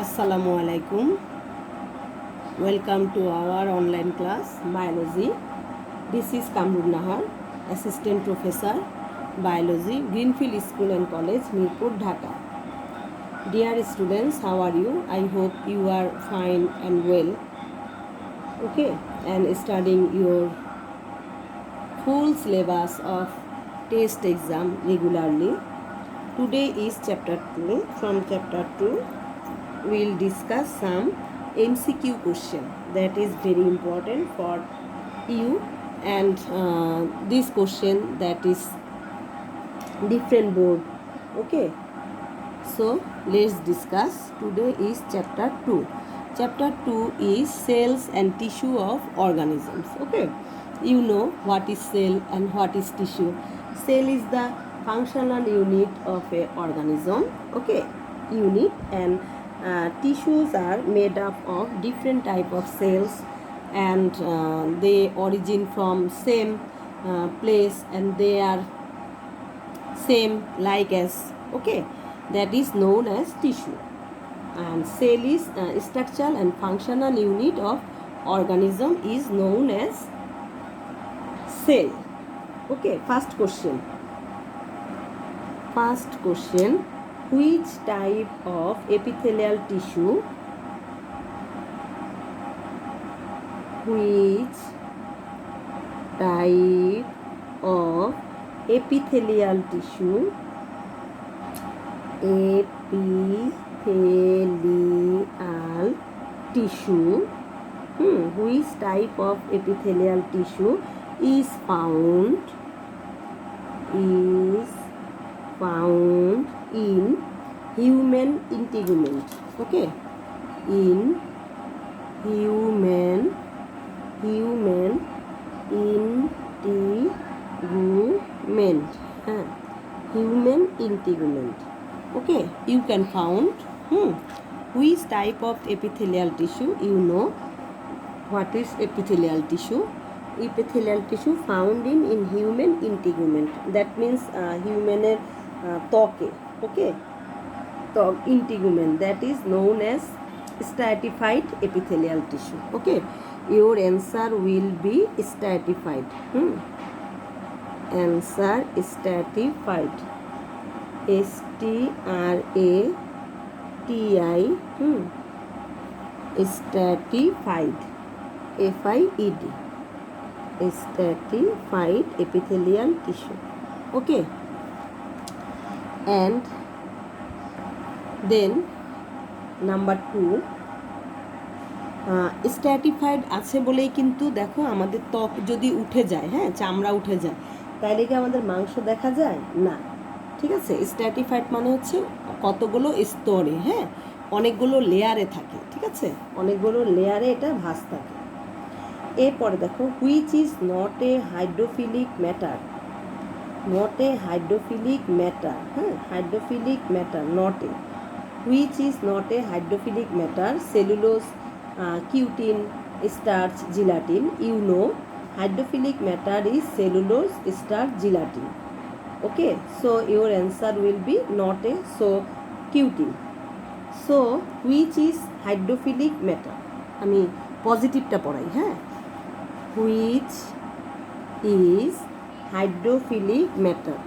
Assalamu alaikum. Welcome to our online class Biology. This is Kamrul Nahar, Assistant Professor Biology, Greenfield School and College, Mirpur, Dhaka. Dear students, how are you? I hope you are fine and well. Okay, and studying your full syllabus of test exam regularly. Today is chapter 2. From chapter 2, we will discuss some MCQ question that is very important for you, and this question that is different board. Okay, so let's discuss. Today is chapter 2. Chapter 2 is cells and tissue of organisms. Okay, you know what is cell and what is tissue. Cell is the functional unit of a organism. Okay, unit, and tissues are made up of different type of cells, and they origin from same place, and they are same like as, okay, that is known as tissue. And cell is structural and functional unit of organism is known as cell. Okay, first question, which type of epithelial tissue epithelial tissue which type of epithelial tissue is found in human integument. Okay, in human integument. Human integument. Okay, you can count which type of epithelial tissue. You know what is epithelial tissue. Epithelial tissue found in human integument. That means human ত্বকে. Okay, ত্বক integument, that is known as stratified epithelial tissue. Okay, your answer will be stratified. Answer stratified. STRATI. Stratified. FIED. Stratified epithelial tissue. Okay, and then number 2, stratified আছে বলেই কিন্তু দেখো আমাদের ত্বক যদি উঠে যায়, হ্যাঁ, চামড়া উঠে যায়, তাইলে কি আমাদের মাংস দেখা যায় না? ঠিক আছে, স্ট্র্যাটিফাইড মানে হচ্ছে কতগুলো স্তরে, হ্যাঁ, অনেকগুলো লেয়ারে থাকে। ঠিক আছে, অনেকগুলো লেয়ারে এটা ভাঁজ থাকে। এরপরে দেখো, which is not a hydrophilic matter. Not a hydrophilic matter, হ্যাঁ, hydrophilic matter not a. Which is not a hydrophilic matter? Cellulose, cutin, starch, gelatin. You know hydrophilic matter is cellulose, starch, gelatin. Okay, so your answer will be not a, so cutin. So which is hydrophilic matter, আমি পজিটিভটা পড়াই, হ্যাঁ। Which is hydrophilic matter.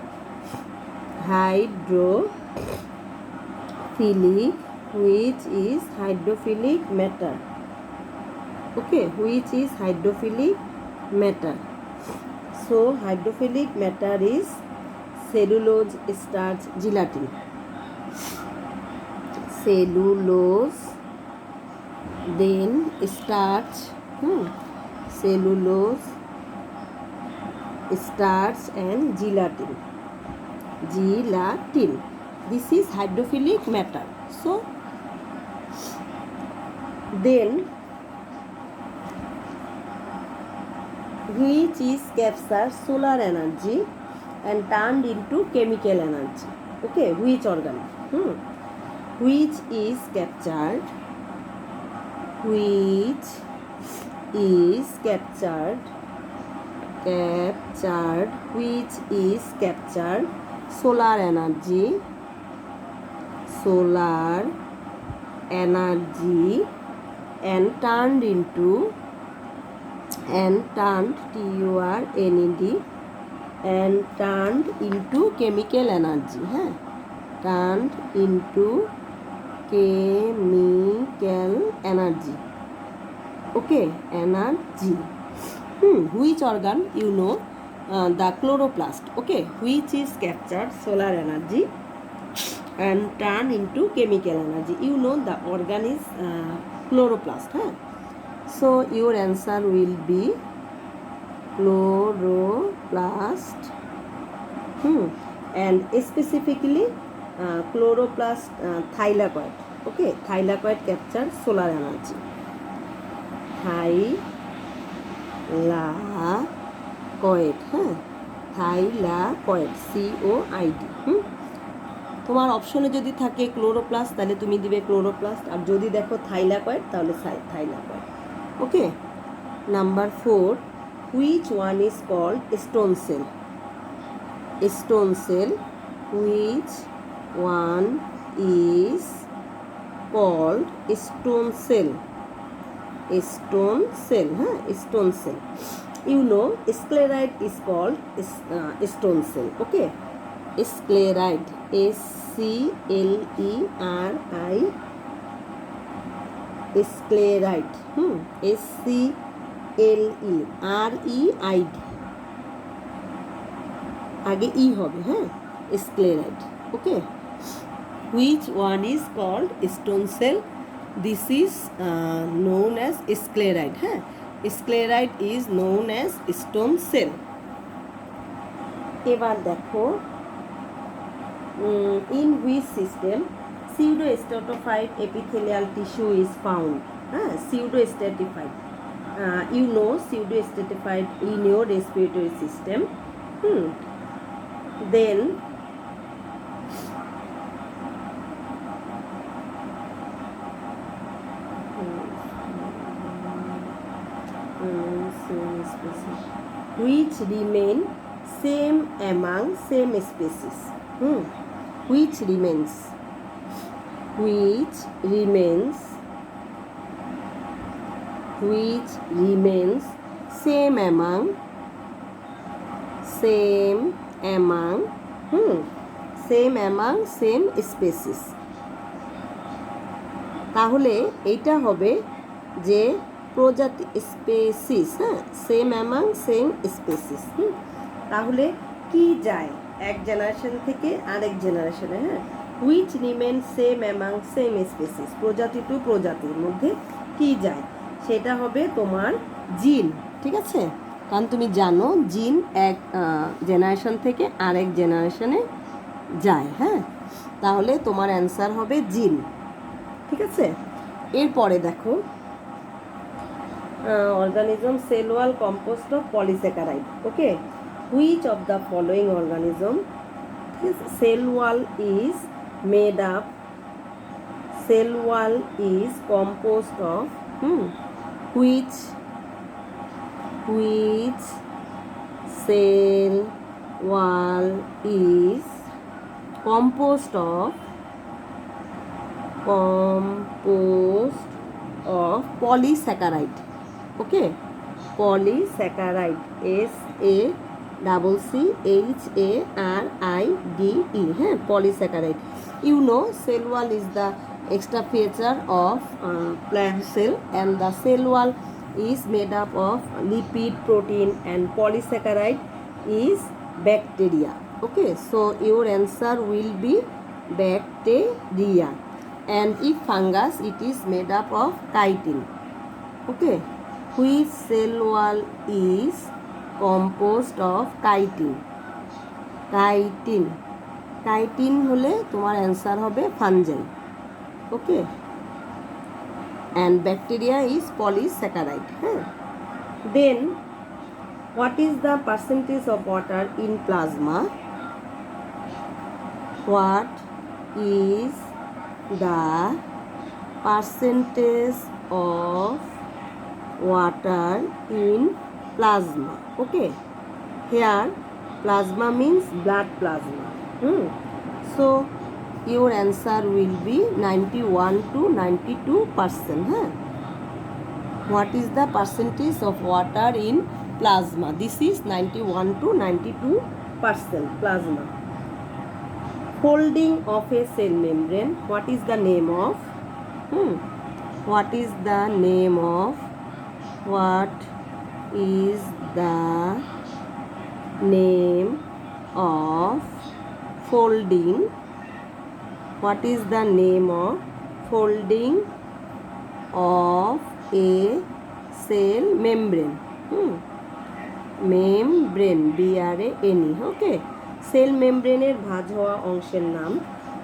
Hydrophilic, which is hydrophilic matter. Okay, which is hydrophilic matter? So hydrophilic matter is cellulose, starch, gelatin. Cellulose, then starch, cellulose, starch and gelatin. This is hydrophilic matter. So then which is captured solar energy and turned into chemical energy. Okay, which organ? Which is captured? Which is captured? Which is captured solar energy energy and turned into chemical energy. হ্যাঁ, turned into chemical energy. Okay, energy. Which organ, you know, the chloroplast. Okay, which is captured solar energy and turn into chemical energy. You know the organ is chloroplast. Huh? So your answer will be chloroplast. And specifically chloroplast thylakoid. Okay, thylakoid captures solar energy. Thylakoid, হ্যাঁ, thylakoid, COID। তোমার অপশনে যদি থাকে chloroplast তাহলে তুমি দিবে chloroplast, আর যদি দেখো থাইলাকয়েড তাহলে thylakoid. Okay, number 4, which one is called stone cell? Stone cell, which one is called stone cell? Stone cell, huh? Stone cell. You know, sclerite is called stone cell. Okay, sclerite, SCLERI, sclerite, SCLEREID, আগে ই হবে, হ্যাঁ, sclerite. Okay, which one is called stone cell? This is known as sclerite. হ্যাঁ, sclerite is known as stone cell. এবার দেখো, in which system pseudostratified epithelial tissue is found? Pseudostratified, you know, pseudostratified in your respiratory system. Then which remain same among same species? Which remains same among same species. তাহলে এইটা হবে যে প্রজাতি, species, হ্যাঁ, same among same species. তাহলে কি যায় এক জেনারেশন থেকে আরেক জেনারেশনে? হ্যাঁ, which remain same among same species, প্রজাতি টু প্রজাতির মধ্যে কি যায়, সেটা হবে তোমার জিন। ঠিক আছে, কারণ তুমি জানো জিন এক জেনারেশন থেকে আরেক জেনারেশনে যায়। হ্যাঁ, তাহলে তোমার অ্যান্সার হবে জিন। ঠিক আছে, এরপরে দেখো, organism cell wall composed of polysaccharide. Okay, which of the following organism cell wall is composed of which cell wall is composed of polysaccharide? Okay, polysaccharide, SACCHARIDE, হ্যাঁ, polysaccharide. You know, cell wall is the extra feature of plant cell, and the cell wall is made up of lipid, protein, and polysaccharide is bacteria. Okay, so your answer will be bacteria. And if fungus, it is made up of chitin. Okay, which cell wall is composed of chitin? chitin হলে তোমার answer হবে fungi. Okay, and bacteria is polysaccharide. Then what is the percentage of water in plasma? What is the percentage of water in plasma? Okay, here plasma means blood plasma. So your answer will be 91 to 92%. Huh? What is the percentage of water in plasma? This is 91 to 92% plasma. Folding of a cell membrane. What is the name of? What is the name of? What is the name of folding? What is the name of folding of a cell membrane? Membrane, BRANE. Okay, cell মেমব্রেনের ভাঁজ হওয়া অংশের নাম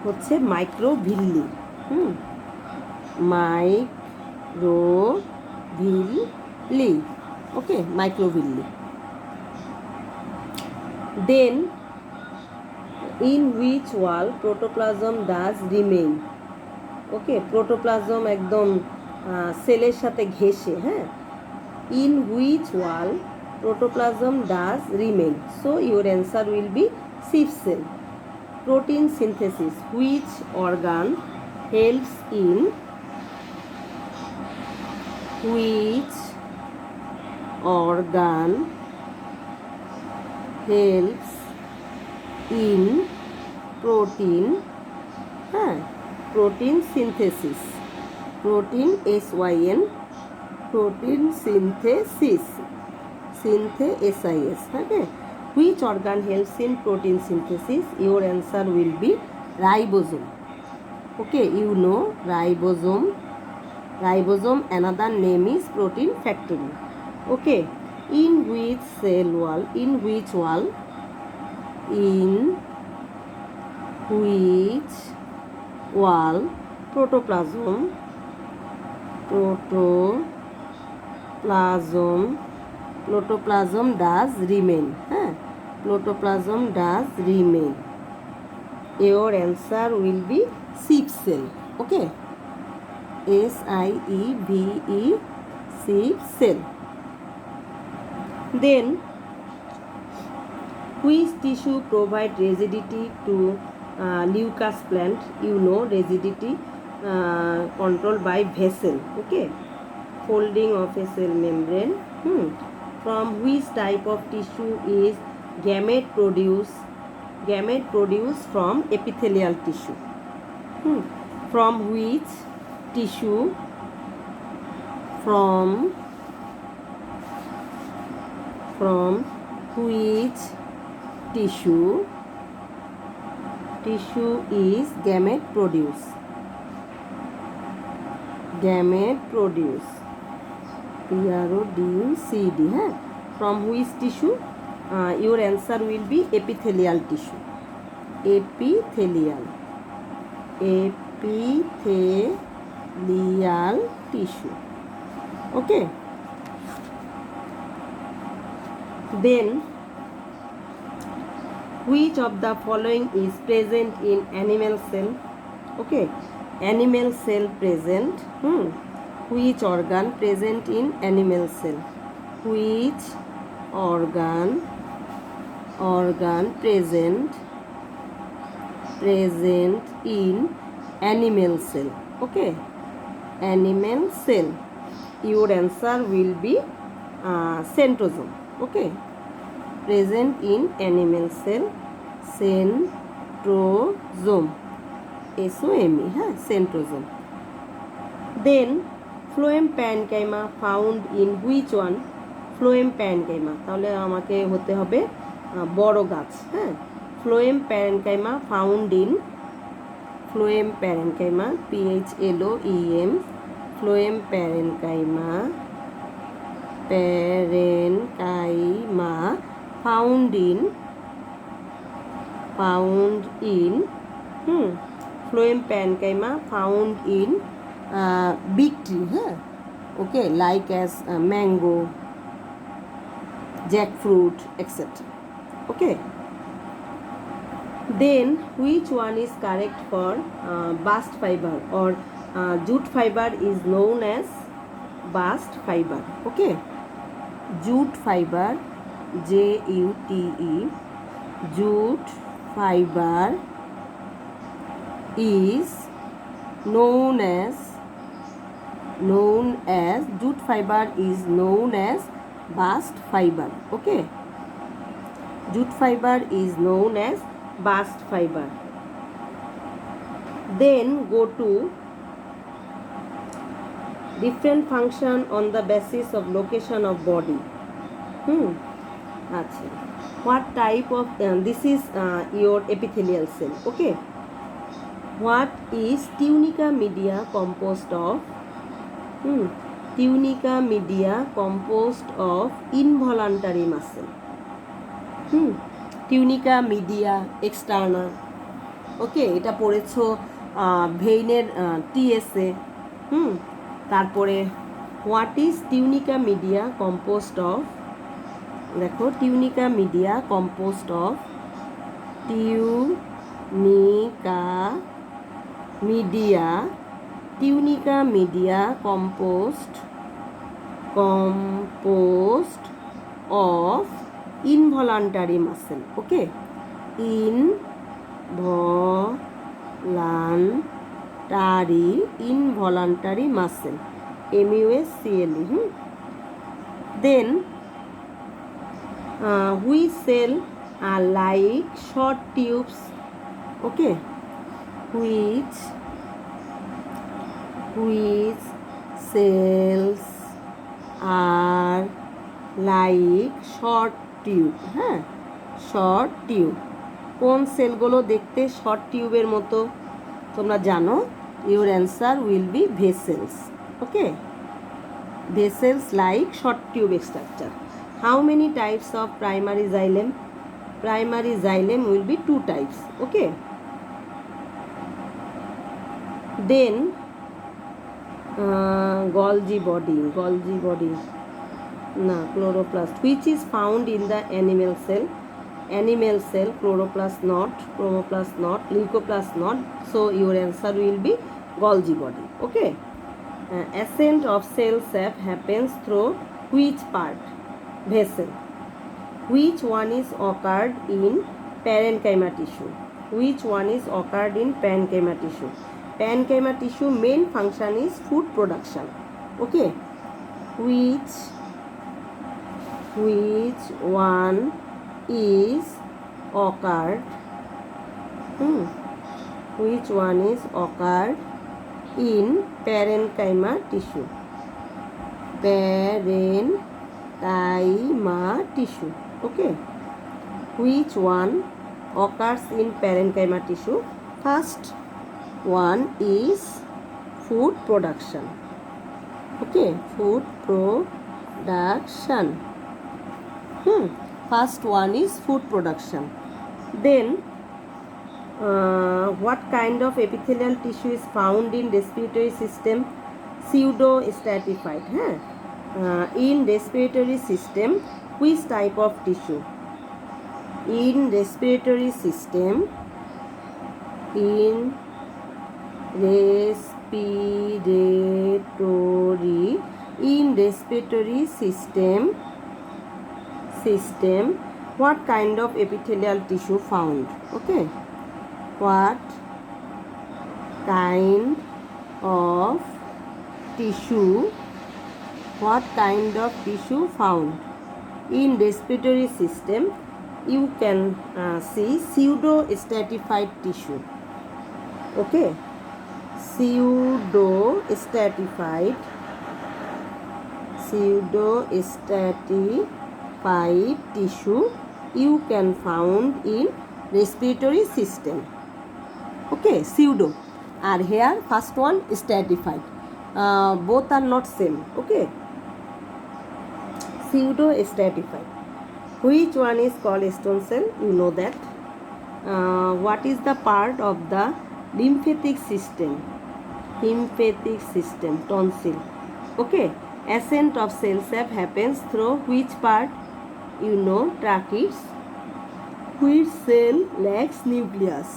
হচ্ছে microvilli. Microvilli, okay, microvilli. Then in which wall protoplasm does remain? Okay, protoplasm একদম সেলের সাথে ঘেঁষে, হ্যাঁ। In which wall protoplasm does remain? So your answer will be sheath cell. Protein synthesis. Which organ helps in? Which organ helps in protein? Protein synthesis. Protein, SYN. Protein synthesis. Synthesis. Okay. Which organ helps in protein synthesis? Your answer will be ribosome. Okay, you know ribosome. Ribosome, another name is protein factory. Okay. In which cell wall? In which wall? In which wall protoplasm does remain? Protoplasm does remain. Your answer will be sheath cell. Okay, SIEVE, sheath cell. Then which tissue provide rigidity to leucas plant? You know rigidity controlled by vessel. Okay, folding of a cell membrane. From which type of tissue is gamete produced? Gamete produced from epithelial tissue. From which tissue? From which tissue is gamete produced? Gamete produced, PRODUCD. From which tissue? Your answer will be epithelial tissue. Epithelial tissue. Okay. Then which of the following is present in animal cell? Okay, animal cell present. Which organ present in animal cell? Which organ present in animal cell? Okay, animal cell. Your answer will be centrosome. Okay, present in animal cell, centrosome. SOME, centrosome. Then phloem parenchyma found in which one? phloem parenchyma, তাহলে আমাকে হতে হবে বড় গাছ। phloem parenchyma found in phloem parenchyma, PHLOEM, phloem parenchyma found in phloem parenchyma found in big tree. Okay, like as mango, jackfruit, etc. Okay, then which one is correct for bast fiber or jute fiber is known as bast fiber? Okay, jute fiber, JUTE, jute fiber is known as jute fiber is known as bast fiber. Okay, jute fiber is known as bast fiber. Then go to different function on the basis of location of body. What type of this is your epithelial cell. Okay, what is tunica media composed of? Tunica media composed of involuntary muscle. Tunica media externa. Okay, এটা পড়েছো ভেইনের টিএসএ। তারপরে what is tunica media composed of? দেখো, tunica media composed of tunica media composed of involuntary muscle. Okay, involuntary muscle, MUSCLE. Then which cell are like short tubes? Okay, which cells are like short tube? short tube. কোন সেলগুলো দেখতে short টিউবের মতো তোমরা জানো? Your answer will be vessels. Okay, vessels like short tube structure. How many types of primary xylem? Primary xylem will be 2 types. Okay, then Golgi body না, chloroplast. Which is found in the animal cell? Animal cell, chloroplast not, chromoplast not, leucoplast not. So your answer will be Golgi body. Okay, ascent of cell sap happens through which part? Vessel. Which one is occurred in parenchyma tissue? Which one is occurred in parenchyma tissue? Parenchyma tissue main function is food production. Okay, which one is occurred? Which one is occurred in parenchyma tissue? Parenchyma tissue. Okay, which one occurs in parenchyma tissue? First one is food production. Okay, food production. First one is food production. Then what kind of epithelial tissue is found in respiratory system? Pseudo stratified. In respiratory system, which type of tissue? In respiratory system, system, what kind of epithelial tissue found? Okay, what kind of tissue found in respiratory system? You can see pseudo stratified tissue. Okay, pseudo stratified tissue you can found in respiratory system. Okay, pseudo, and here first one stratified. Both are not same. Okay, pseudo stratified. Which one is called stone cell? You know that. What is the part of the lymphatic system? Tonsil. Okay, ascent of cell sap happens through which part? You know, tracheids. Which cell lacks nucleus?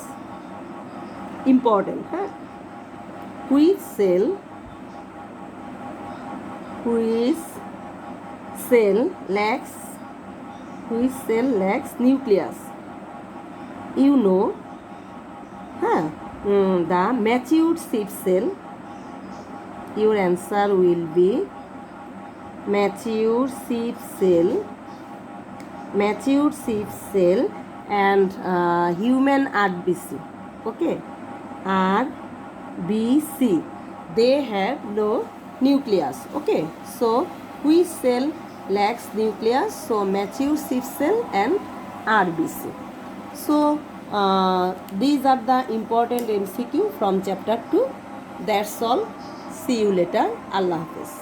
Important. Which cell lacks nucleus? You know, The matured seed cell. Your answer will be mature seed cell, and human RBC. Okay, RBC. They have no nucleus. Okay, so which cell lacks nucleus? So mature seed cell and RBC. So these are the important MCQ from chapter 2. That's all. See you later. Allah Hafiz.